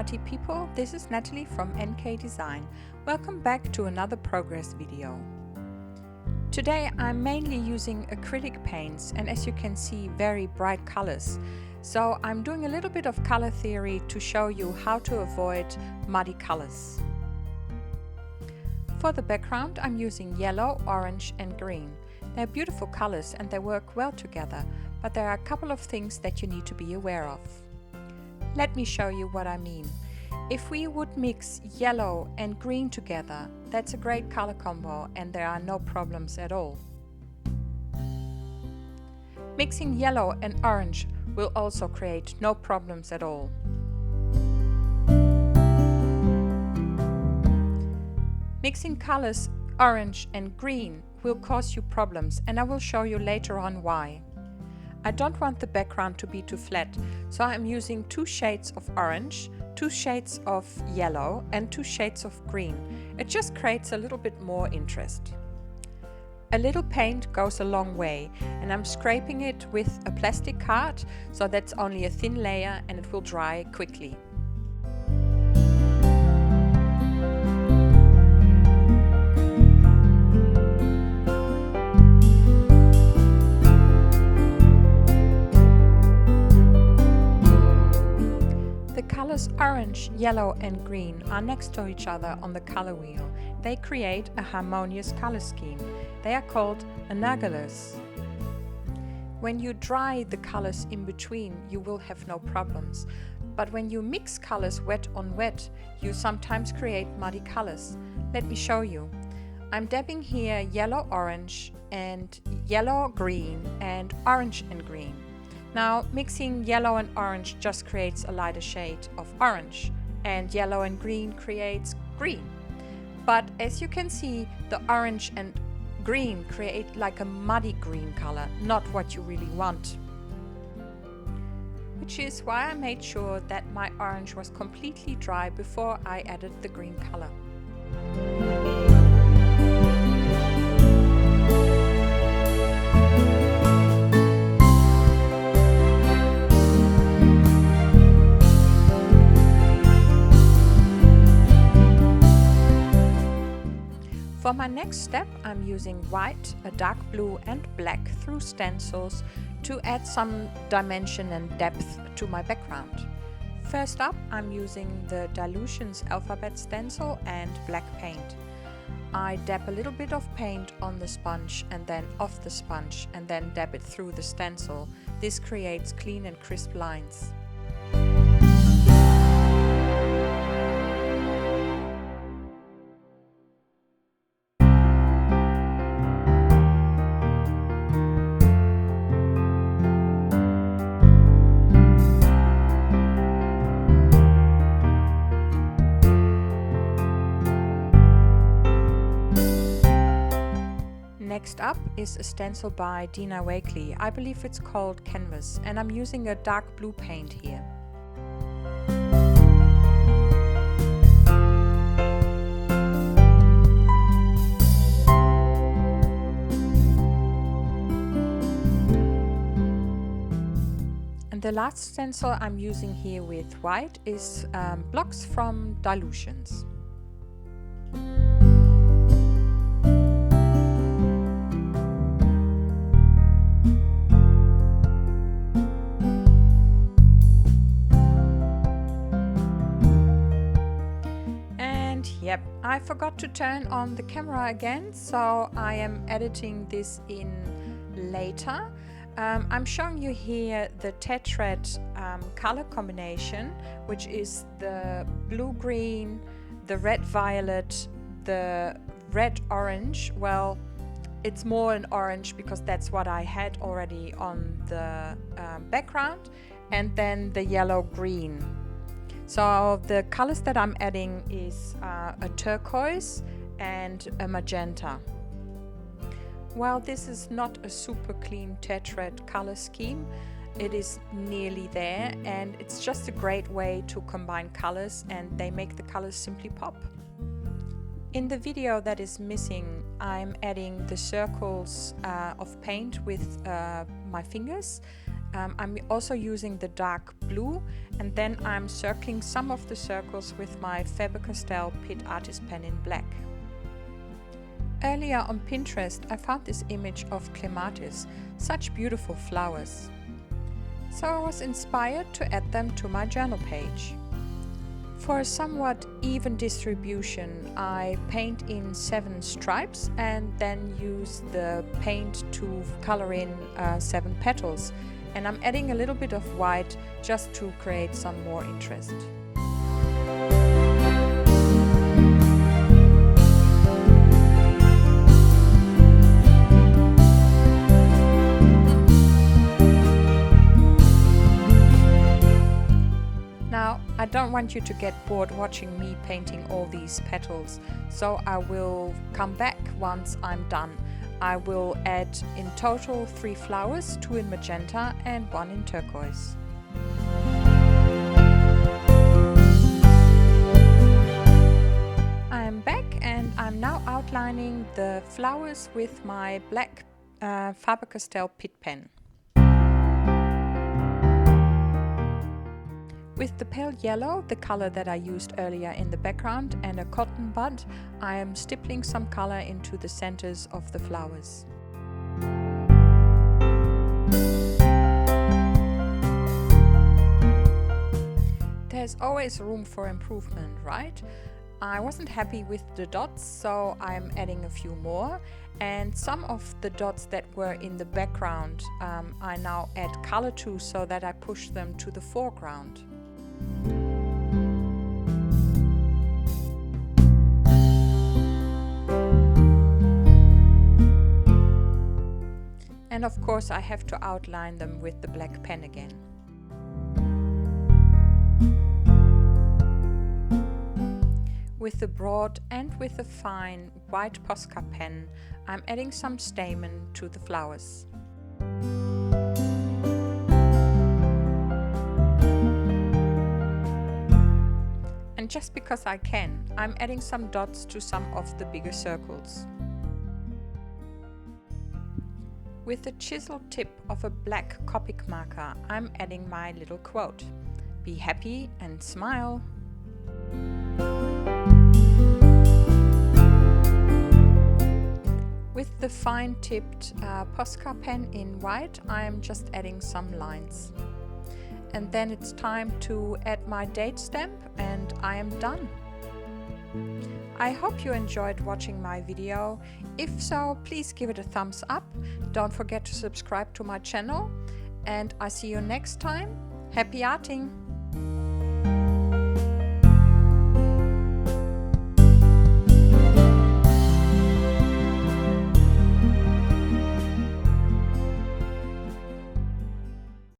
arty people, this is Natalie from NK Design. Welcome back to another progress video. Today I'm mainly using acrylic paints and, as you can see, very bright colors. So I'm doing a little bit of color theory to show you how to avoid muddy colors. For the background I'm using yellow, orange and green. They're beautiful colors and they work well together, but there are a couple of things that you need to be aware of. Let me show you what I mean. If we would mix yellow and green together, that's a great color combo and there are no problems at all. Mixing yellow and orange will also create no problems at all. Mixing colors orange and green will cause you problems, and I will show you later on why. I don't want the background to be too flat, so I'm using 2 shades of orange, 2 shades of yellow and 2 shades of green. It just creates a little bit more interest. A little paint goes a long way, and I'm scraping it with a plastic card, so that's only a thin layer and it will dry quickly. Orange, yellow and green are next to each other on the color wheel. They create a harmonious color scheme. They are called analogous. When you dry the colors in between, you will have no problems. But when you mix colors wet on wet, you sometimes create muddy colors. Let me show you. I'm dabbing here yellow orange and yellow green and orange and green. Now, mixing yellow and orange just creates a lighter shade of orange, and yellow and green creates green. But as you can see, the orange and green create like a muddy green color, not what you really want. Which is why I made sure that my orange was completely dry before I added the green color. For my next step, I'm using white, a dark blue and black through stencils to add some dimension and depth to my background. First up, I'm using the Dylusion's alphabet stencil and black paint. I dab a little bit of paint on the sponge and then off the sponge and then dab it through the stencil. This creates clean and crisp lines. Next up is a stencil by Dina Wakley. I believe it's called Canvas, and I'm using a dark blue paint here. And the last stencil I'm using here with white is blocks from Dylusions. Yep, I forgot to turn on the camera again, so I am editing this in later. I'm showing you here the tetrad color combination, which is the blue-green, the red-violet, the red-orange. Well, it's more an orange because that's what I had already on the background, and then the yellow-green. So the colors that I'm adding is a turquoise and a magenta. Well, this is not a super clean tetrad color scheme. It is nearly there, and it's just a great way to combine colors, and they make the colors simply pop. In the video that is missing, I'm adding the circles of paint with my fingers. I'm also using the dark blue, and then I'm circling some of the circles with my Faber-Castell Pitt Artist pen in black. Earlier on Pinterest I found this image of clematis, such beautiful flowers. So I was inspired to add them to my journal page. For a somewhat even distribution, I paint in 7 stripes and then use the paint to color in 7 petals. And I'm adding a little bit of white just to create some more interest. Now, I don't want you to get bored watching me painting all these petals, so I will come back once I'm done. I will add in total 3 flowers, 2 in magenta and 1 in turquoise. I am back and I'm now outlining the flowers with my black Faber-Castell Pitt pen. With the pale yellow, the color that I used earlier in the background, and a cotton bud, I am stippling some color into the centers of the flowers. There's always room for improvement, right? I wasn't happy with the dots, so I'm adding a few more, and some of the dots that were in the background I now add color to, so that I push them to the foreground. And of course I have to outline them with the black pen again. With the broad and with the fine white Posca pen, I'm adding some stamen to the flowers. And just because I can, I'm adding some dots to some of the bigger circles. With the chisel tip of a black Copic marker, I'm adding my little quote: "Be happy and smile." With the fine-tipped Posca pen in white, I'm just adding some lines. And then it's time to add my date stamp and I am done. I hope you enjoyed watching my video. If so, please give it a thumbs up. Don't forget to subscribe to my channel, and I see you next time. Happy arting!